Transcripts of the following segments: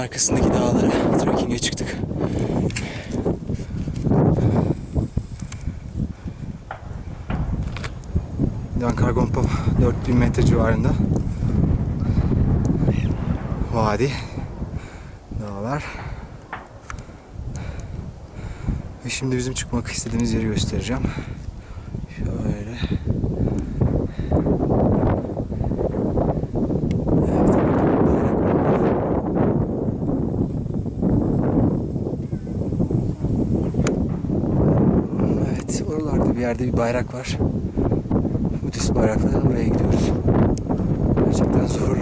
arkasındaki dağlara trekking'e çıktık. Dankargompa 4000 metre civarında. Vadi, dağlar. Ve şimdi bizim çıkmak istediğimiz yeri göstereceğim. Şöyle. Evet, oralarda bir yerde bir bayrak var. Budist bayrakları, oraya gidiyoruz. Gerçekten zorlu.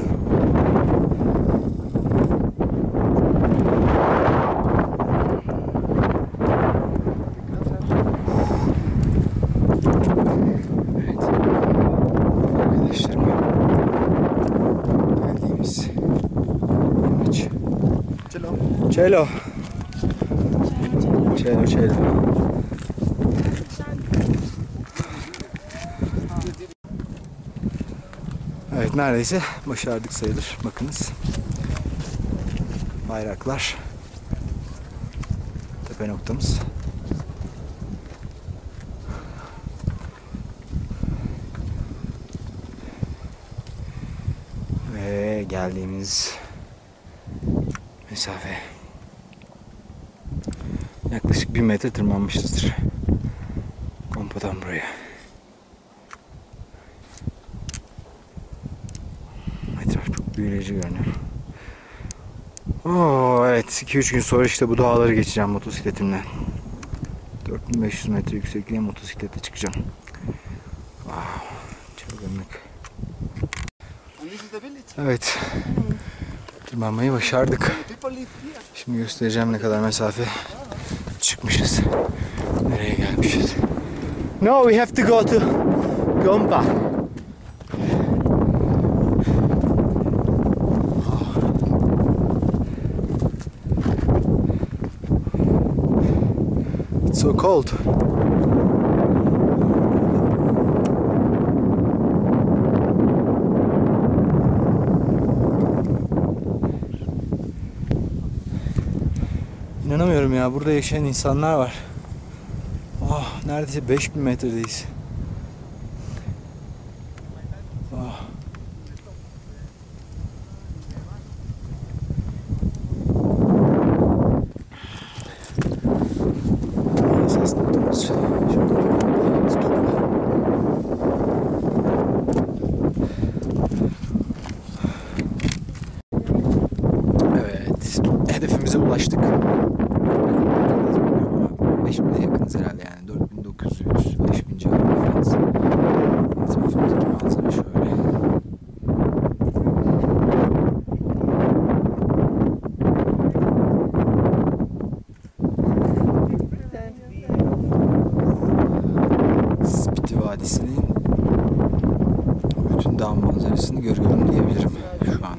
Evet. Arkadaşlarım. Geldiğimiz maç. Cello. Cello. Cello. Evet, neredeyse başardık sayılır. Bakınız. Bayraklar. Tepe noktamız. Ve geldiğimiz mesafe. Yaklaşık 1000 metre tırmanmışızdır. Gompa'dan buraya. Etraf çok büyüleyici görünüyor. Oo, evet, 2-3 gün sonra işte bu dağları geçeceğim motosikletimle. 4500 metre yüksekliğe motosikletle çıkacağım. Wow, çılgınlık. Evet, tırmanmayı başardık. Şimdi göstereceğim ne kadar mesafe çıkmışız. Nereye gelmişiz? No, we have to go to Gompa. It's so cold. İnanamıyorum ya, burada yaşayan insanlar var. Oh, neredeyse 5000 metredeyiz. Oh. Esas noktamız şurada. Evet, hedefimize ulaştık. 5000'e yakınız herhalde, yani 4900, 5000 civarı falan. Etrafımızdaki manzara şöyle. Spiti Vadisi'nin bütün dağ manzarasını görüyorum diyebilirim şu an.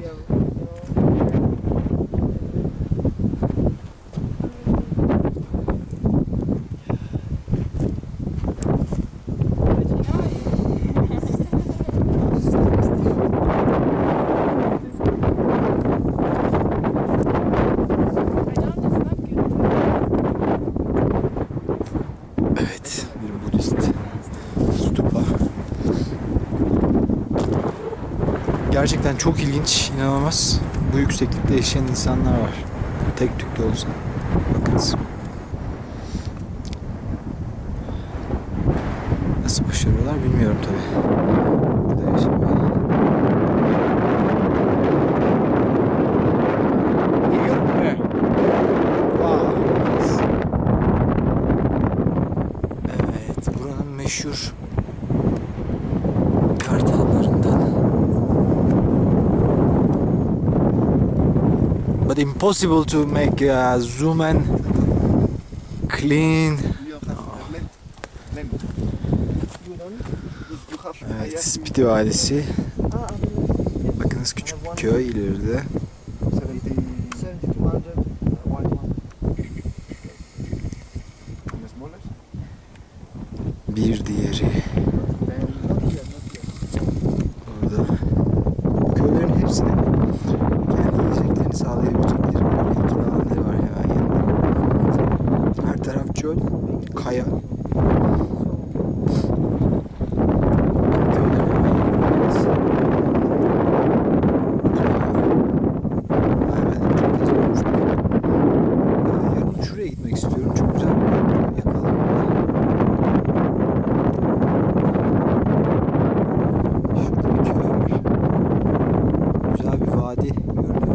Gerçekten çok ilginç, inanılmaz. Bu yükseklikte yaşayan insanlar var. Tek tük de olsa. Bakınız. Nasıl başarıyorlar bilmiyorum tabii. Burada yaşamayı. Evet, buranın meşhur but impossible to make zoom and clean. Evet, Spiti Vadisi. Bakınız, küçük bir köy ileride. Bir diğeri orada. Köylerin hepsine kendi yiyeceklerini sağlayabilecekleri Çok güzel bir görüntü yakaladım. Şurada bir köy var. Güzel bir vadi görünüyor.